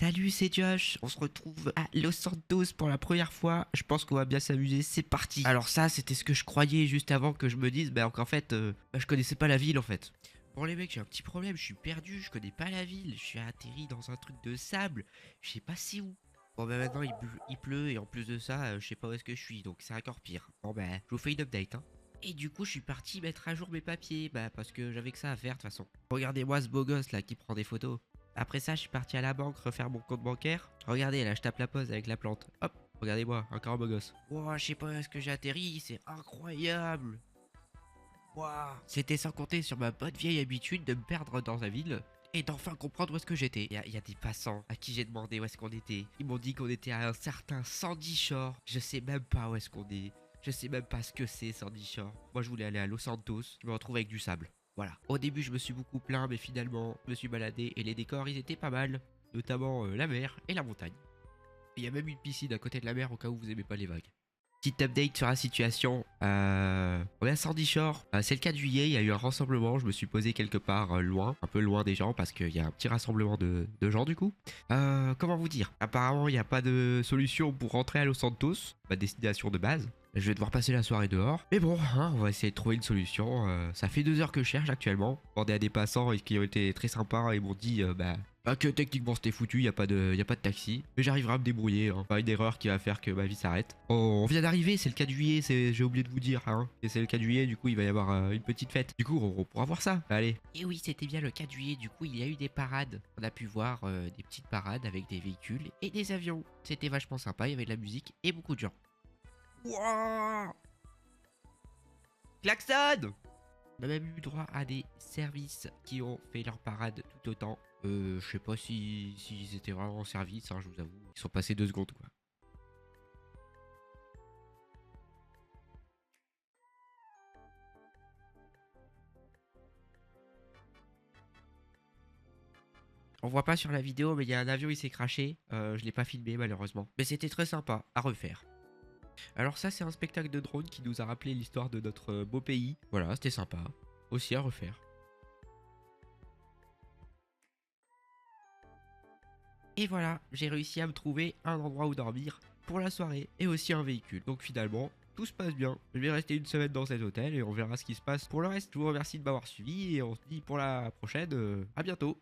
Salut, c'est Josh. On se retrouve à Los Santos pour la première fois. Je pense qu'on va bien s'amuser. C'est parti. Alors ça, c'était ce que je croyais juste avant que je me dise qu'en fait, je connaissais pas la ville en fait. Bon les mecs, j'ai un petit problème. Je suis perdu. Je connais pas la ville. Je suis atterri dans un truc de sable. Je sais pas c'est où. Bon maintenant il pleut et en plus de ça, je sais pas où est-ce que je suis. Donc c'est encore pire. Bon je vous fais une update. Hein. Et du coup, je suis parti mettre à jour mes papiers. Parce que j'avais que ça à faire de toute façon. Regardez-moi ce beau gosse là qui prend des photos. Après ça, je suis parti à la banque refaire mon compte bancaire. Regardez, là, je tape la pause avec la plante. Hop, regardez-moi, encore un beau gosse. Wow, je sais pas où est-ce que j'ai atterri, c'est incroyable. Wow. C'était sans compter sur ma bonne vieille habitude de me perdre dans la ville et d'enfin comprendre où est-ce que j'étais. Il y a des passants à qui j'ai demandé où est-ce qu'on était. Ils m'ont dit qu'on était à un certain Sandy Shore. Je sais même pas où est-ce qu'on est. Je sais même pas ce que c'est Sandy Shore. Moi, je voulais aller à Los Santos. Je me retrouve avec du sable. Voilà. Au début, je me suis beaucoup plaint, mais finalement, je me suis baladé et les décors, ils étaient pas mal. Notamment la mer et la montagne. Il y a même une piscine à côté de la mer au cas où vous aimez pas les vagues. Petite update sur la situation. On est à Sandy Shore. C'est le 4 juillet, il y a eu un rassemblement. Je me suis posé quelque part loin, un peu loin des gens, parce qu'il y a un petit rassemblement de gens du coup. Comment vous dire? Apparemment, il n'y a pas de solution pour rentrer à Los Santos, ma destination de base. Je vais devoir passer la soirée dehors. Mais bon, hein, on va essayer de trouver une solution. Ça fait 2 heures que je cherche actuellement. J'ai demandé à des passants qui ont été très sympas et m'ont dit que techniquement c'était foutu, y a pas de taxi. Mais j'arriverai à me débrouiller. Hein. Pas une erreur qui va faire que ma vie s'arrête. On vient d'arriver, c'est le 4 juillet, j'ai oublié de vous dire. Hein. Et c'est le 4 juillet, du coup il va y avoir une petite fête. Du coup on pourra voir ça. Allez. Et oui, c'était bien le 4 juillet, du coup il y a eu des parades. On a pu voir des petites parades avec des véhicules et des avions. C'était vachement sympa, il y avait de la musique et beaucoup de gens. Wouah! Klaxon! On a même eu droit à des services qui ont fait leur parade tout autant. Je sais pas s'ils étaient vraiment en service, hein, je vous avoue. Ils sont passés 2 secondes, quoi. On voit pas sur la vidéo, mais il y a un avion, il s'est crashé. Je l'ai pas filmé, malheureusement. Mais c'était très sympa, à refaire. Alors ça, c'est un spectacle de drone qui nous a rappelé l'histoire de notre beau pays. Voilà, c'était sympa. Aussi à refaire. Et voilà, j'ai réussi à me trouver un endroit où dormir pour la soirée et aussi un véhicule. Donc finalement, tout se passe bien. Je vais rester une semaine dans cet hôtel et on verra ce qui se passe pour le reste. Je vous remercie de m'avoir suivi et on se dit pour la prochaine, à bientôt.